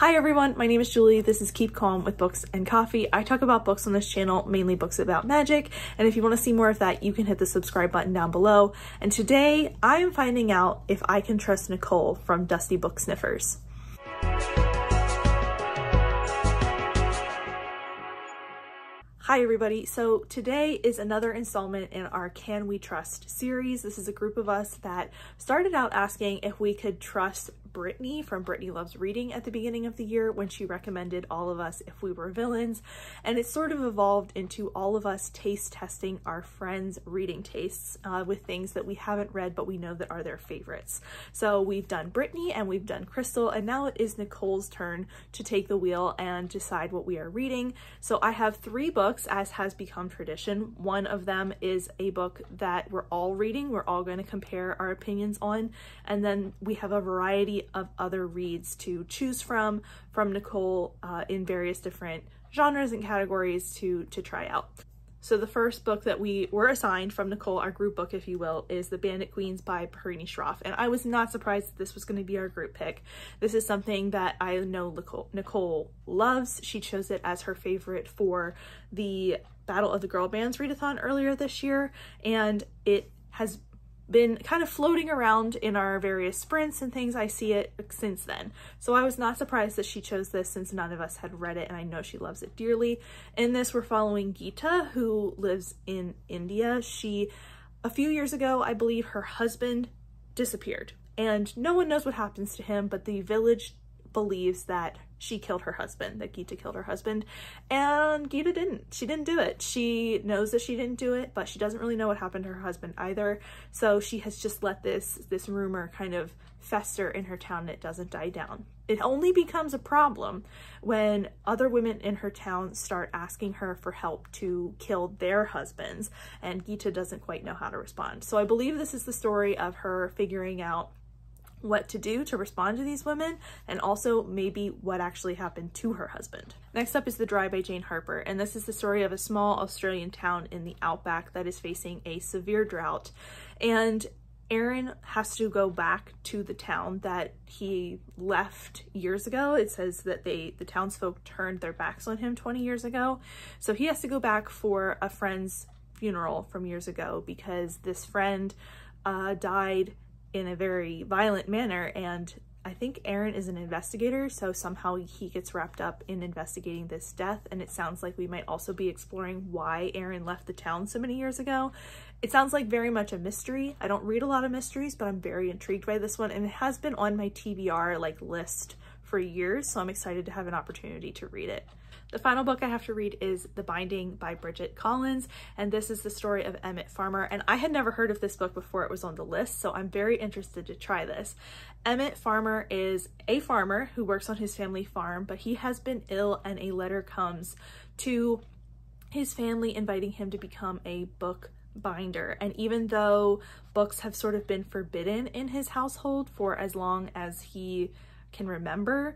Hi everyone, my name is Julie. This is Keep Calm with Books and Coffee. I talk about books on this channel, mainly books about magic, and if you want to see more of that, you can hit the subscribe button down below. And today, I am finding out if I can trust Nicole from Dusty Book Sniffers. Hi everybody, so today is another installment in our Can We Trust series. This is a group of us that started out asking if we could trust Brittany from Brittany Loves Reading at the beginning of the year when she recommended all of us if we were villains, and it sort of evolved into all of us taste testing our friends' reading tastes with things that we haven't read but we know that are their favorites. So we've done Brittany and we've done Crystal, and now it is Nicole's turn to take the wheel and decide what we are reading. So I have 3 books, as has become tradition. One of them is a book that we're all reading, we're all going to compare our opinions on, and then we have a variety of other reads to choose from Nicole in various different genres and categories to try out. So the first book that we were assigned from Nicole, our group book if you will, is The Bandit Queens by Parini Shroff, and I was not surprised that this was going to be our group pick. This is something that I know Nicole loves. She chose it as her favorite for the Battle of the Girl Bands readathon earlier this year, and it has been kind of floating around in our various sprints and things. I see it since then. So I was not surprised that she chose this since none of us had read it, and I know she loves it dearly. In this, we're following Geeta, who lives in India. A few years ago, I believe her husband disappeared, and no one knows what happens to him, but the village believes that she killed her husband, that Geeta killed her husband, and Geeta didn't. She didn't do it. She knows that she didn't do it, but she doesn't really know what happened to her husband either. So she has just let this rumor kind of fester in her town, and it doesn't die down. It only becomes a problem when other women in her town start asking her for help to kill their husbands, and Geeta doesn't quite know how to respond. So I believe this is the story of her figuring out what to do to respond to these women, and also maybe what actually happened to her husband. Next up is The Dry by Jane Harper, and this is the story of a small Australian town in the outback that is facing a severe drought, and Aaron has to go back to the town that he left years ago. It says that the townsfolk turned their backs on him 20 years ago, so he has to go back for a friend's funeral from years ago because this friend died in a very violent manner, and I think Aaron is an investigator, so somehow he gets wrapped up in investigating this death, and it sounds like we might also be exploring why Aaron left the town so many years ago. It sounds like very much a mystery. I don't read a lot of mysteries, but I'm very intrigued by this one, and it has been on my TBR list for years, so I'm excited to have an opportunity to read it. The final book I have to read is The Binding by Bridget Collins, and this is the story of Emmett Farmer, and I had never heard of this book before it was on the list, so I'm very interested to try this. Emmett Farmer is a farmer who works on his family farm, but he has been ill, and a letter comes to his family inviting him to become a book binder. And even though books have sort of been forbidden in his household for as long as he can remember,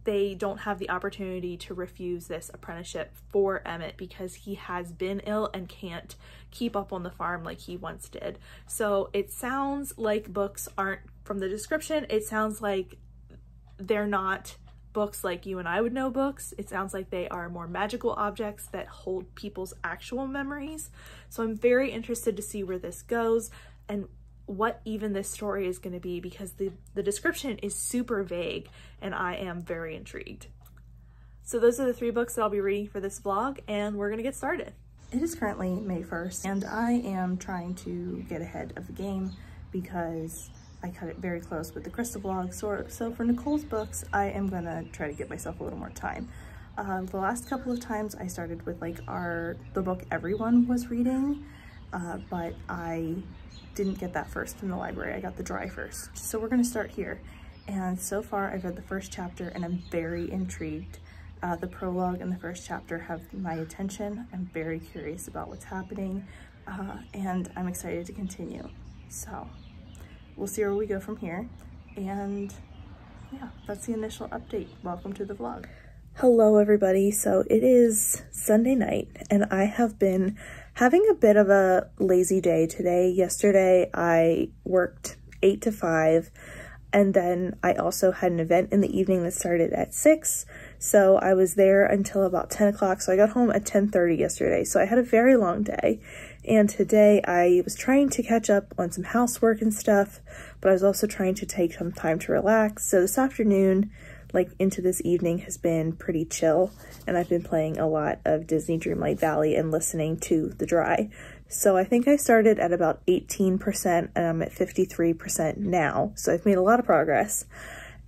they don't have the opportunity to refuse this apprenticeship for Emmett because he has been ill and can't keep up on the farm like he once did. So it sounds like books aren't, from the description, it sounds like they're not books like you and I would know books. It sounds like they are more magical objects that hold people's actual memories. So I'm very interested to see where this goes and what even this story is going to be, because the description is super vague and I am very intrigued. So those are the 3 books that I'll be reading for this vlog, and we're gonna get started. It is currently May 1st and I am trying to get ahead of the game because I cut it very close with the Crystal vlog. So for Nicole's books, I am gonna try to give myself a little more time. The last couple of times I started with the book everyone was reading, but I didn't get that first from the library. I got The Dry first. So we're gonna start here. And so far I've read the first chapter and I'm very intrigued. The prologue and the first chapter have my attention. I'm very curious about what's happening, and I'm excited to continue. So we'll see where we go from here. And yeah, that's the initial update. Welcome to the vlog. Hello everybody. So it is Sunday night and I have been having a bit of a lazy day today. Yesterday I worked 8 to 5. And then I also had an event in the evening that started at 6. So I was there until about 10 o'clock. So I got home at 10:30 yesterday. So I had a very long day. And today I was trying to catch up on some housework and stuff, but I was also trying to take some time to relax. So this afternoon, like into this evening, has been pretty chill, and I've been playing a lot of Disney Dreamlight Valley and listening to The Dry. So I think I started at about 18% and I'm at 53% now. So I've made a lot of progress,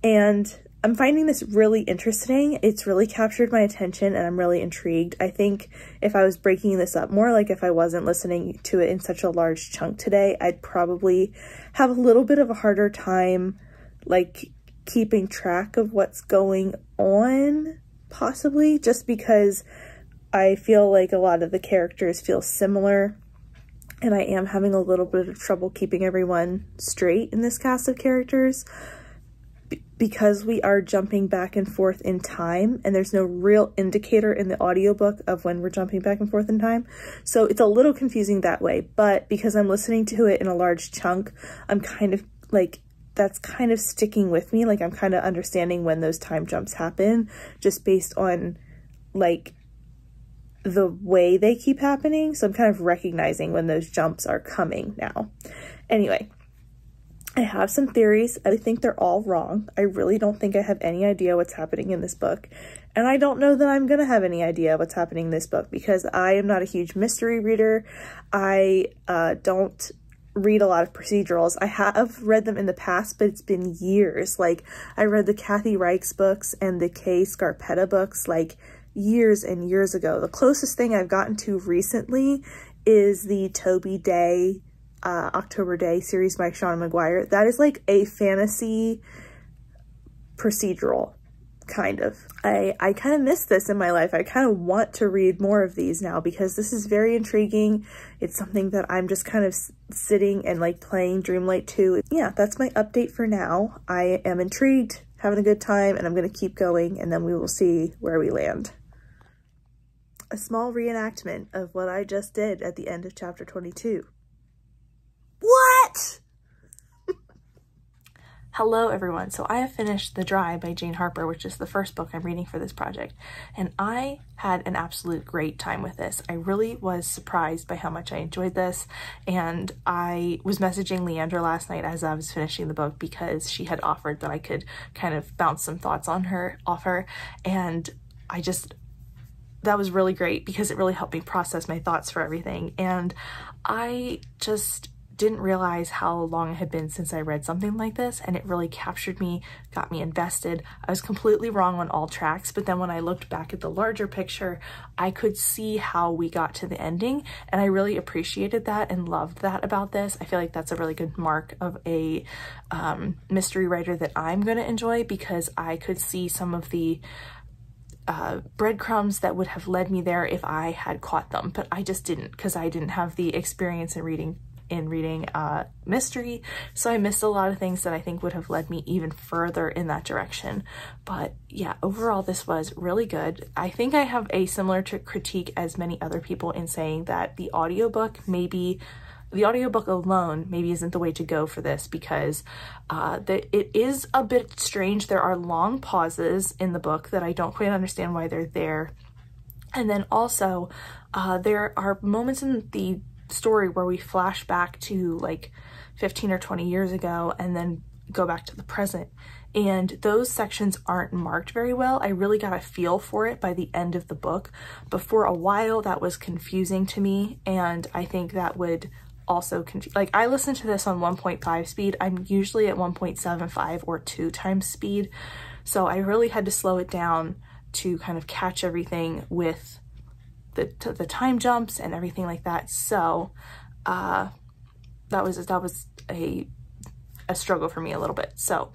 and I'm finding this really interesting. It's really captured my attention and I'm really intrigued. I think if I was breaking this up more, like if I wasn't listening to it in such a large chunk today, I'd probably have a little bit of a harder time like keeping track of what's going on, possibly, just because I feel like a lot of the characters feel similar, and I am having a little bit of trouble keeping everyone straight in this cast of characters because we are jumping back and forth in time, and there's no real indicator in the audiobook of when we're jumping back and forth in time. So it's a little confusing that way, but because I'm listening to it in a large chunk, I'm kind of like, that's kind of sticking with me. Like I'm kind of understanding when those time jumps happen just based on like the way they keep happening. So I'm kind of recognizing when those jumps are coming now. Anyway, I have some theories. I think they're all wrong. I really don't think I have any idea what's happening in this book. And I don't know that I'm going to have any idea what's happening in this book because I am not a huge mystery reader. I don't read a lot of procedurals. I have read them in the past, but it's been years. Like I read the Kathy Reichs books and the Kay Scarpetta books like years and years ago. The closest thing I've gotten to recently is the Toby Day, October Day series by Sean McGuire. That is like a fantasy procedural. Kind of. I kind of miss this in my life. I kind of want to read more of these now because this is very intriguing. It's something that I'm just kind of sitting and like playing Dreamlight 2. Yeah, that's my update for now. I am intrigued, having a good time, and I'm going to keep going, and then we will see where we land. A small reenactment of what I just did at the end of chapter 22. What? Hello everyone, so I have finished The Dry by Jane Harper, which is the first book I'm reading for this project, and I had an absolute great time with this. I really was surprised by how much I enjoyed this, and I was messaging Leandra last night as I was finishing the book because she had offered that I could kind of bounce some thoughts off her, and that was really great because it really helped me process my thoughts for everything, and I just didn't realize how long it had been since I read something like this, and it really captured me, got me invested. I was completely wrong on all tracks, but then when I looked back at the larger picture, I could see how we got to the ending, and I really appreciated that and loved that about this. I feel like that's a really good mark of a mystery writer that I'm going to enjoy because I could see some of the breadcrumbs that would have led me there if I had caught them, but I just didn't because I didn't have the experience in reading mystery, so I missed a lot of things that I think would have led me even further in that direction. But yeah, overall this was really good. I think I have a similar critique as many other people in saying that the audiobook alone maybe isn't the way to go for this because it is a bit strange. There are long pauses in the book that I don't quite understand why they're there, and then also there are moments in the story where we flash back to like 15 or 20 years ago and then go back to the present, and those sections aren't marked very well. I really got a feel for it by the end of the book, but for a while that was confusing to me, and I think that would also confuse, like I listened to this on 1.5 speed. I'm usually at 1.75 or 2 times speed, so I really had to slow it down to kind of catch everything with the time jumps and everything like that. So that was a struggle for me a little bit. So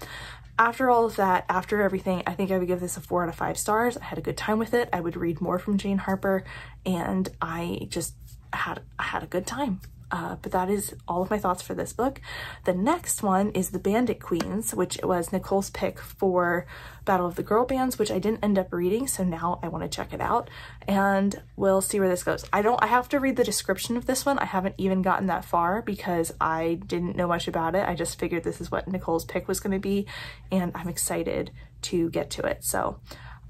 after all of that, after everything, I think I would give this a 4 out of 5 stars. I had a good time with it. I would read more from Jane Harper, and I just had a good time. But that is all of my thoughts for this book. The next one is The Bandit Queens, which was Nicole's pick for Battle of the Girl Bands, which I didn't end up reading, so now I want to check it out, and we'll see where this goes. I have to read the description of this one. I haven't even gotten that far because I didn't know much about it. I just figured this is what Nicole's pick was going to be, and I'm excited to get to it. So,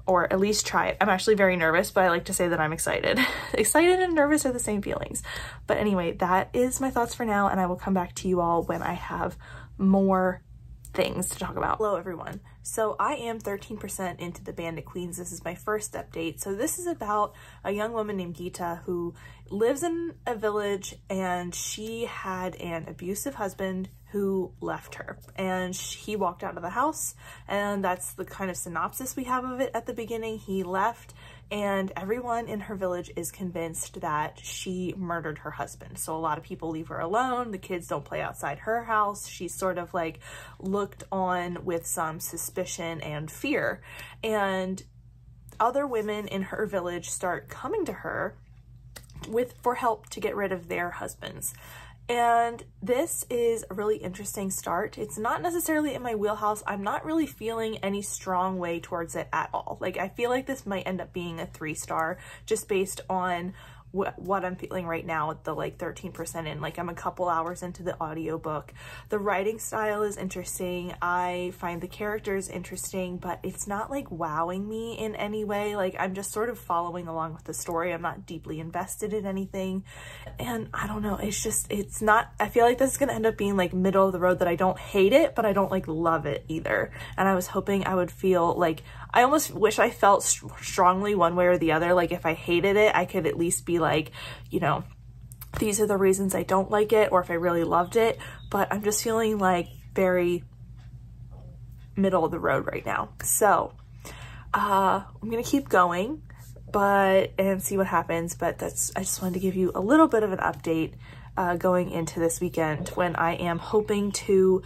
or at least try it. I'm actually very nervous, but I like to say that I'm excited. Excited and nervous are the same feelings. But anyway, that is my thoughts for now, and I will come back to you all when I have more things to talk about. Hello everyone. So I am 13% into The Bandit Queens. This is my first update. So this is about a young woman named Gita who lives in a village, and she had an abusive husband who left her, and he walked out of the house, and that's the kind of synopsis we have of it at the beginning. He left, and everyone in her village is convinced that she murdered her husband. So a lot of people leave her alone. The kids don't play outside her house. She's sort of like looked on with some suspicion and fear, and other women in her village start coming to her for help to get rid of their husbands. And this is a really interesting start. It's not necessarily in my wheelhouse. I'm not really feeling any strong way towards it at all. Like, I feel like this might end up being a 3-star just based on what I'm feeling right now with the like 13% in. Like, I'm a couple hours into the audiobook. The writing style is interesting. I find the characters interesting, but it's not like wowing me in any way. Like, I'm just sort of following along with the story. I'm not deeply invested in anything. And I don't know, it's not, I feel like this is gonna end up being like middle of the road, that I don't hate it, but I don't like love it either. And I was hoping I would feel like, I almost wish I felt strongly one way or the other. Like, if I hated it, I could at least be like, you know, these are the reasons I don't like it, or if I really loved it. But I'm just feeling like very middle of the road right now. So I'm gonna keep going and see what happens. But I just wanted to give you a little bit of an update going into this weekend, when I am hoping to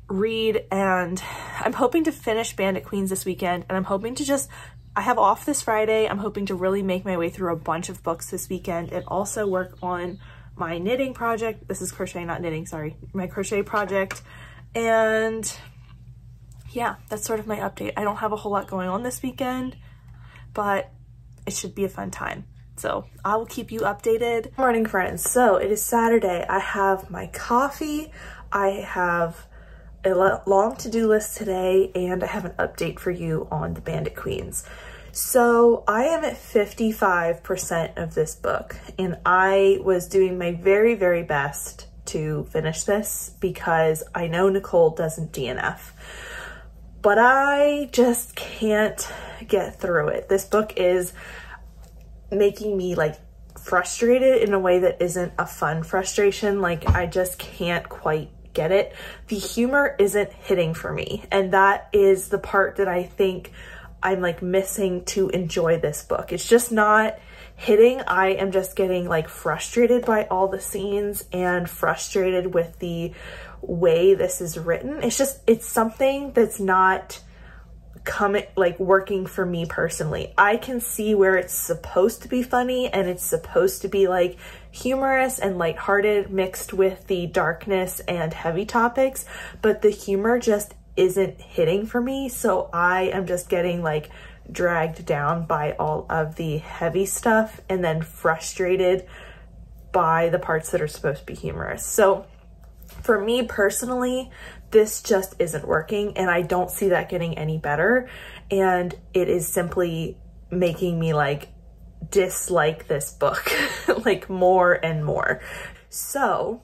read, and I'm hoping to finish Bandit Queens this weekend, and I'm hoping to I have off this Friday. I'm hoping to really make my way through a bunch of books this weekend, and also work on my knitting project. This is crochet, not knitting, sorry. My crochet project. And yeah, that's sort of my update. I don't have a whole lot going on this weekend, but it should be a fun time. So I will keep you updated. Good morning, friends. So it is Saturday. I have my coffee. I have a long to-do list today, and I have an update for you on The Bandit Queens. So I am at 55% of this book, and I was doing my very, very best to finish this because I know Nicole doesn't DNF, but I just can't get through it. This book is making me like frustrated in a way that isn't a fun frustration. Like, I just can't quite get it. The humor isn't hitting for me, and that is the part that I think I'm like missing to enjoy this book. It's just not hitting. I am just getting like frustrated by all the scenes and frustrated with the way this is written. It's something that's not working for me personally. I can see where it's supposed to be funny, and it's supposed to be like humorous and lighthearted mixed with the darkness and heavy topics, but the humor just isn't hitting for me. So I am just getting like dragged down by all of the heavy stuff, and then frustrated by the parts that are supposed to be humorous. So for me personally, this just isn't working, and I don't see that getting any better. And it is simply making me like dislike this book like more and more. So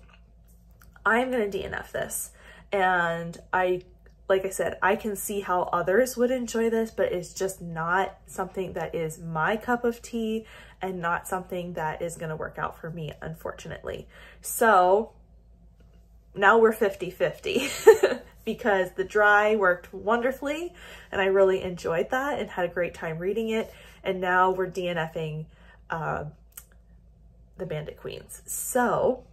I'm gonna DNF this, and like I said, I can see how others would enjoy this, but it's just not something that is my cup of tea, and not something that is gonna work out for me, unfortunately. So now we're 50-50 because the dry worked wonderfully, and I really enjoyed that and had a great time reading it. And now we're DNFing The Bandit Queens. So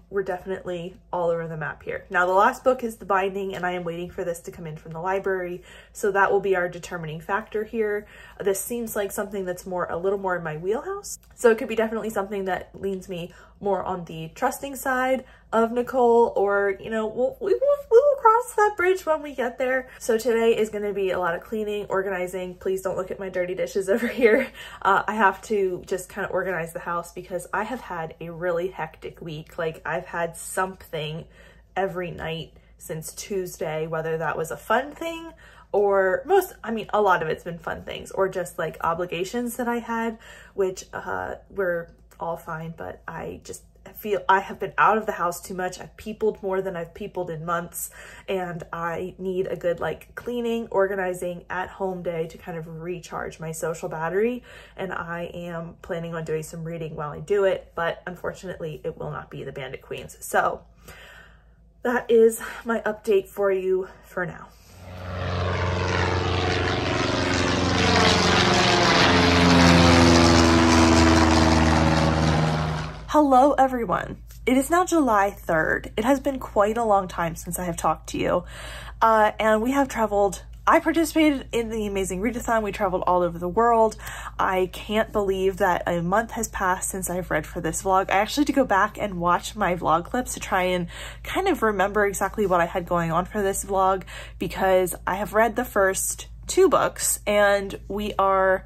we're definitely all over the map here. Now the last book is The Binding, and I am waiting for this to come in from the library. So that will be our determining factor here. This seems like something that's a little more in my wheelhouse. So it could be definitely something that leans me more on the trusting side of Nicole, or, you know, we will cross that bridge when we get there. So today is going to be a lot of cleaning, organizing. Please don't look at my dirty dishes over here. I have to just kind of organize the house because I have had a really hectic week. Like, I've had something every night since Tuesday, whether that was a fun thing or a lot of it's been fun things, or just like obligations that I had, which were all fine, but I just feel I have been out of the house too much. I've peopled more than I've peopled in months, and I need a good like cleaning, organizing at home day to kind of recharge my social battery. And I am planning on doing some reading while I do it, but unfortunately it will not be the Bandit Queens. So that is my update for you for now. Hello everyone. It is now July 3rd. It has been quite a long time since I have talked to you. And we have traveled. I participated in the Amazing Readathon. We traveled all over the world. I can't believe that a month has passed since I've read for this vlog. I actually had to go back and watch my vlog clips to try and kind of remember exactly what I had going on for this vlog, because I have read the first 2 books and we are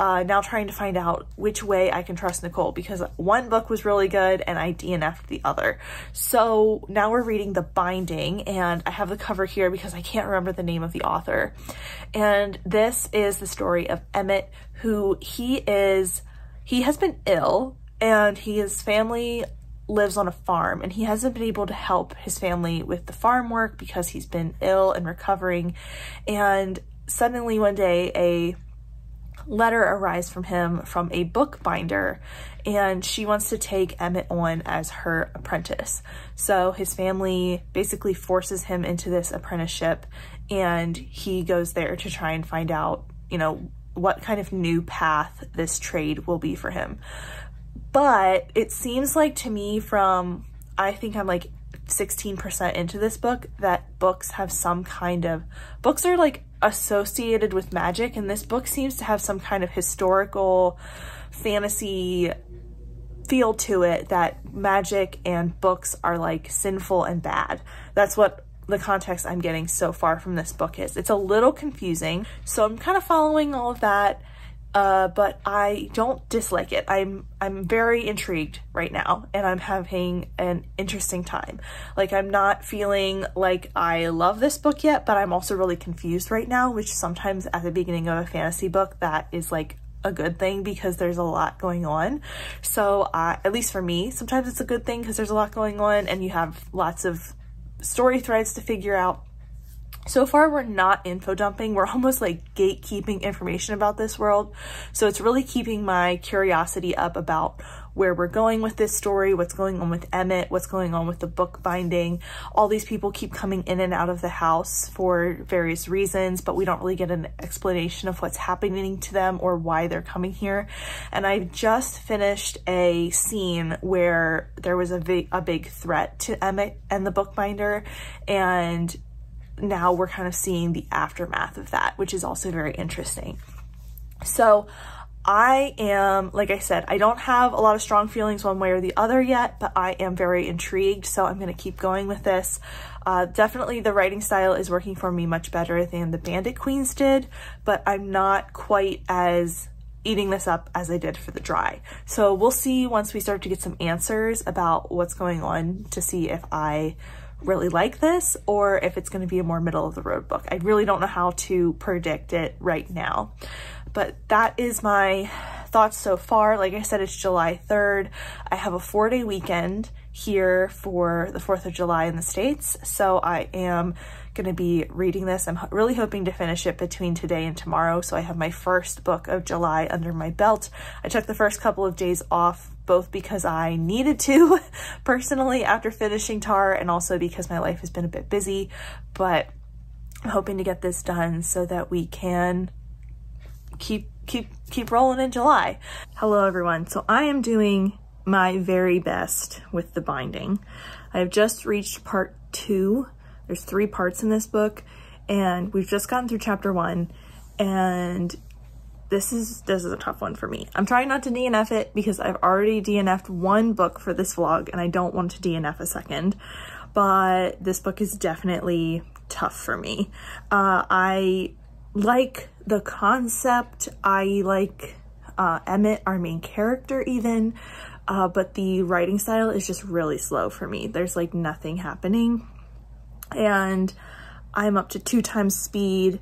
now trying to find out which way I can trust Nicole, because one book was really good and I DNF'd the other. So now we're reading The Binding, and I have the cover here because I can't remember the name of the author. And this is the story of Emmett, who he has been ill, and his family lives on a farm, and he hasn't been able to help his family with the farm work because he's been ill and recovering. And suddenly one day a letter arrives from him from a bookbinder, and she wants to take Emmett on as her apprentice. So his family basically forces him into this apprenticeship, and he goes there to try and find out, you know, what kind of new path this trade will be for him. But it seems like to me, from, I think I'm like 16% into this book, that books have some kind of, books are like associated with magic, and this book seems to have some kind of historical fantasy feel to it, that magic and books are like sinful and bad. That's what the context I'm getting so far from this book is. It's a little confusing, so I'm kind of following all of that. But I don't dislike it. I'm very intrigued right now, and I'm having an interesting time. Like, I'm not feeling like I love this book yet, but I'm also really confused right now, which sometimes at the beginning of a fantasy book, that is like a good thing because there's a lot going on. So at least for me, sometimes it's a good thing because there's a lot going on and you have lots of story threads to figure out. So far, we're not info dumping. We're almost like gatekeeping information about this world. So it's really keeping my curiosity up about where we're going with this story, what's going on with Emmett, what's going on with the book binding. All these people keep coming in and out of the house for various reasons, but we don't really get an explanation of what's happening to them or why they're coming here. And I just finished a scene where there was a big threat to Emmett and the bookbinder, and now we're kind of seeing the aftermath of that, which is also very interesting. So I am, like I said, I don't have a lot of strong feelings one way or the other yet, but I am very intrigued, so I'm going to keep going with this. Definitely the writing style is working for me much better than the Bandit Queens did, but I'm not quite as eating this up as I did for the Dry. So we'll see once we start to get some answers about what's going on to see if I really like this or if it's going to be a more middle of the road book. I really don't know how to predict it right now, but that is my thoughts so far. Like I said, it's July 3rd. I have a 4-day weekend here for the 4th of July in the States, so I am going to be reading this. I'm really hoping to finish it between today and tomorrow, so I have my first book of July under my belt. I took the first couple of days off, both because I needed to personally after finishing Tar, and also because my life has been a bit busy, but I'm hoping to get this done so that we can keep rolling in July. Hello everyone. So I am doing my very best with The Binding. I have just reached part 2. There's 3 parts in this book, and we've just gotten through chapter 1, and this is a tough one for me. I'm trying not to DNF it because I've already DNF'd one book for this vlog and I don't want to DNF a second, but this book is definitely tough for me. I like the concept. I like Emmett, our main character even, but the writing style is just really slow for me. There's like nothing happening and I'm up to 2 times speed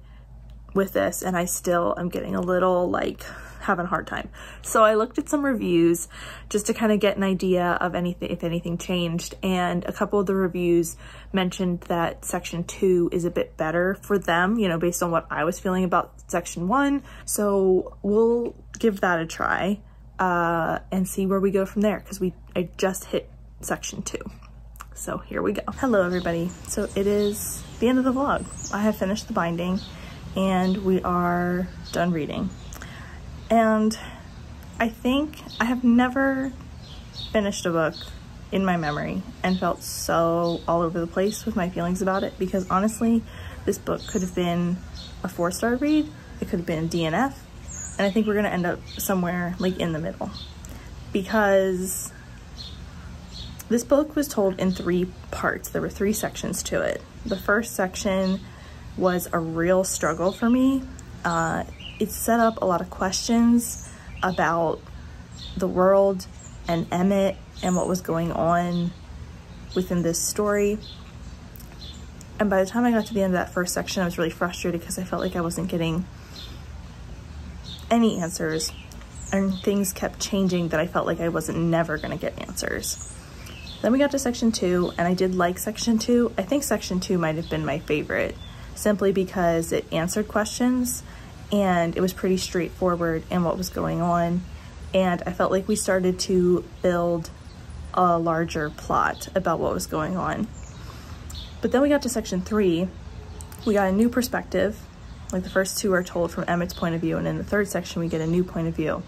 with this and I still am getting a little like having a hard time. So I looked at some reviews just to kind of get an idea of anything, if anything changed, and a couple of the reviews mentioned that section 2 is a bit better for them, you know, based on what I was feeling about section 1. So we'll give that a try and see where we go from there, because I just hit section 2. So here we go. Hello everybody. So it is the end of the vlog. I have finished the binding and we are done reading. And I think I have never finished a book in my memory and felt so all over the place with my feelings about it, because honestly, this book could have been a 4-star read, it could have been a DNF, and I think we're gonna end up somewhere like in the middle, because this book was told in 3 parts. There were 3 sections to it. The first section was a real struggle for me. It set up a lot of questions about the world and Emmett and what was going on within this story. And by the time I got to the end of that first section, I was really frustrated because I felt like I wasn't getting any answers, and things kept changing that I felt like I wasn't never gonna get answers. Then we got to section 2, and I did like section 2. I think section 2 might have been my favorite, simply because it answered questions and it was pretty straightforward in what was going on. And I felt like we started to build a larger plot about what was going on. But then we got to section 3, we got a new perspective. Like the first 2 are told from Emmett's point of view, and in the 3rd section we get a new point of view.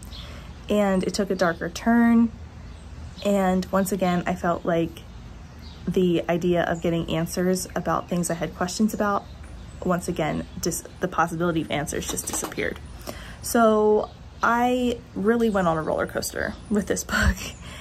And it took a darker turn. And once again, I felt like the idea of getting answers about things I had questions about, once again, just the possibility of answers just disappeared. So I really went on a roller coaster with this book.